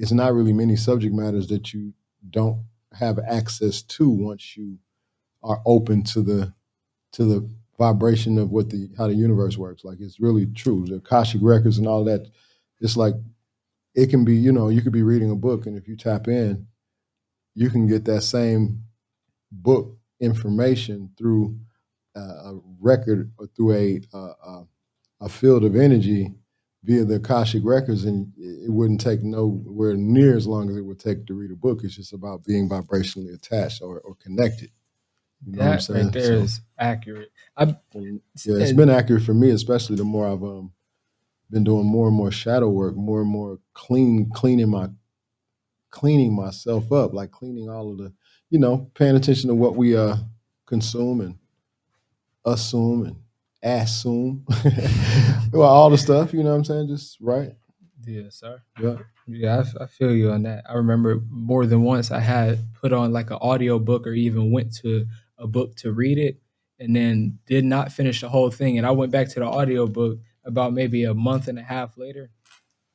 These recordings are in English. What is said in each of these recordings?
it's not really many subject matters that you don't have access to once you are open to the vibration of what the how the universe works. Like it's really true. The Akashic records and all that. It's like it can be, you could be reading a book, and if you tap in, you can get that same book information through a record or through a field of energy via the Akashic records, and it wouldn't take nowhere near as long as it would take to read a book. It's just about being vibrationally attached or connected. You know what I'm That right saying? there So, is accurate. I yeah, it's and been accurate for me, especially the more I've been doing more and more shadow work, more and more cleaning myself up, like cleaning all of the, paying attention to what we consume and assume and assume, well, all the stuff. You know what I'm saying? Just right. yeah, sir. Yeah. Yeah, I feel you on that. I remember more than once I had put on like an audio book or even went to a book to read it and then did not finish the whole thing. And I went back to the audio book about maybe a month and a half later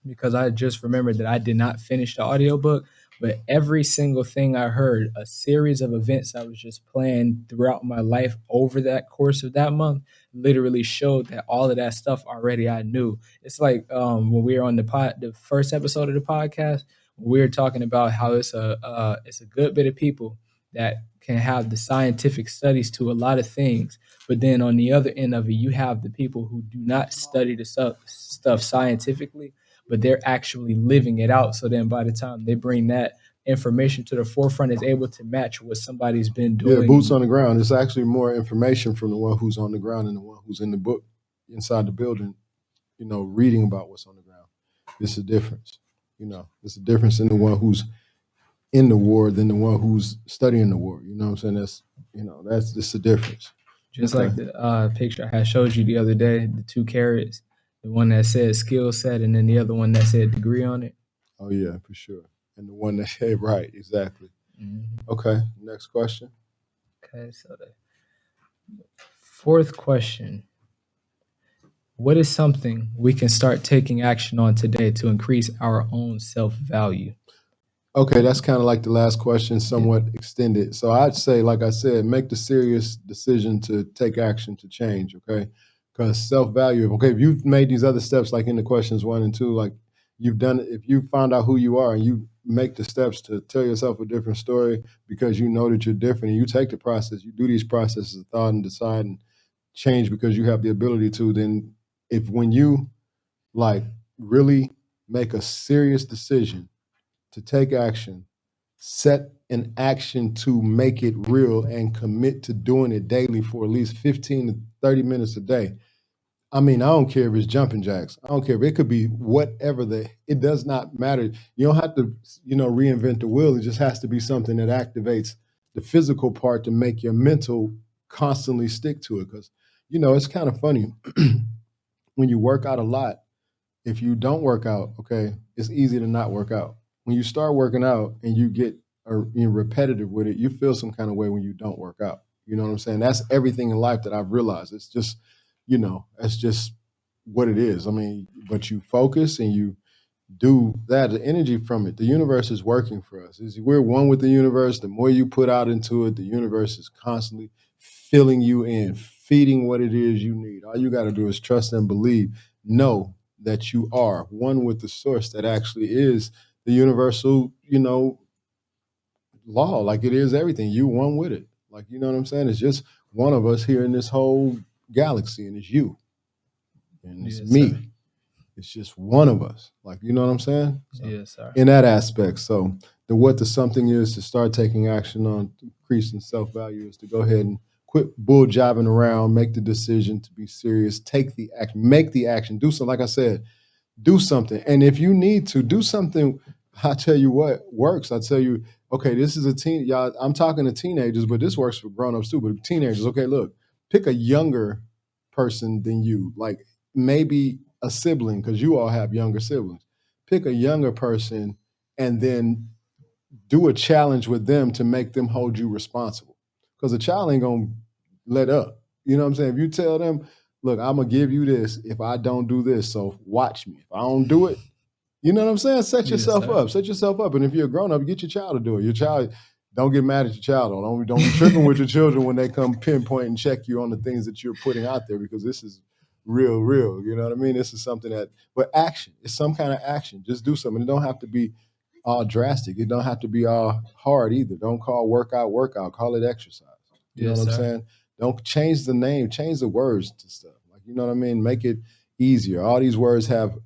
because I just remembered that I did not finish the audiobook. But every single thing I heard, a series of events I was just playing throughout my life over that course of that month, literally showed that all of that stuff already I knew. It's like when we were on the first episode of the podcast, we were talking about how it's a good bit of people that can have the scientific studies to a lot of things, but then on the other end of it, you have the people who do not study the stuff scientifically, but they're actually living it out. So then by the time they bring that information to the forefront, is able to match what somebody's been Yeah, doing. boots on And the ground. It's actually more information from the one who's on the ground than the one who's in the book inside the building, reading about what's on the ground. It's a difference. It's a difference in the one who's in the war than the one who's studying the war. You know what I'm saying? That's just a difference. just Okay. like the picture I had showed you the other day, the two carrots, the one that said skill set and then the other one that said degree on it. Oh yeah, for sure. And the one that right, exactly. Mhm. Okay. Next question. Okay, so the fourth question: what is something we can start taking action on today to increase our own self value? Okay, that's kind of like the last question, Yeah. somewhat extended. So I'd say, like I said, make the serious decision to take action to change. Okay, because self value. Okay, if you've made these other steps, like in the questions 1 and 2, like you've done it. If you found out who you are and you make the steps to tell yourself a different story because you know that you're different, and you take the process, you do these processes of thought and decide and change because you have the ability to. Then, if when you like really make a serious decision to take action, set an action to make it real, and commit to doing it daily for at least 15 to 30 minutes a day. I mean, I don't care if it's jumping jacks. I don't care if it could be whatever it does not matter. You don't have to, reinvent the wheel. It just has to be something that activates the physical part to make your mental constantly stick to it. Because, it's kind of funny when you work out a lot. If you don't work out, okay, it's easy to not work out. When you start working out and you get repetitive with it, you feel some kind of way when you don't work out. You know what I'm saying? That's everything in life that I've realized. It's just, that's just what it is. I mean, but you focus and you do that, the energy from it. The universe is working for us. We're one with the universe. The more you put out into it, the universe is constantly filling you in, feeding what it is you need. All you got to do is trust and believe. Know that you are one with the source that actually is the universal, law. Like it is everything. You one with it. Like, you know what I'm saying? It's just one of us here in this whole galaxy, and it's you and it's Yes, sir. me. It's just one of us. Like, you know what I'm saying? So Yes, sir. in that aspect. So the something is to start taking action on increasing self-value is to go ahead and quit bull jobbing around, make the decision to be serious, take the action, make the action, do something. Like I said, do something. And if you need to do something, I tell you what works. I tell you, okay, this is a teen, y'all. I'm talking to teenagers, but this works for grown-ups too. But teenagers, okay, look, pick a younger person than you, like maybe a sibling, because you all have younger siblings. Pick a younger person and then do a challenge with them to make them hold you responsible. Because a child ain't gonna let up. You know what I'm saying? If you tell them, look, I'm gonna give you this if I don't do this, so watch me. If I don't do it, You know what I'm saying? Set Yes, yourself sir. up. Set yourself up. And if you're a grown up, get your child to do it. Your child, don't get mad at your child. Don't be tripping with your children when they come pinpoint and check you on the things that you're putting out there, because this is real, real. You know what I mean? This is something that, but action. It's some kind of action. Just do something. It don't have to be all drastic. It don't have to be all hard either. Don't call workout workout. Call it exercise. You know Yes, what I'm sir. saying? Don't change the name. Change the words to stuff. Like, you know what I mean? Make it easier. All these words have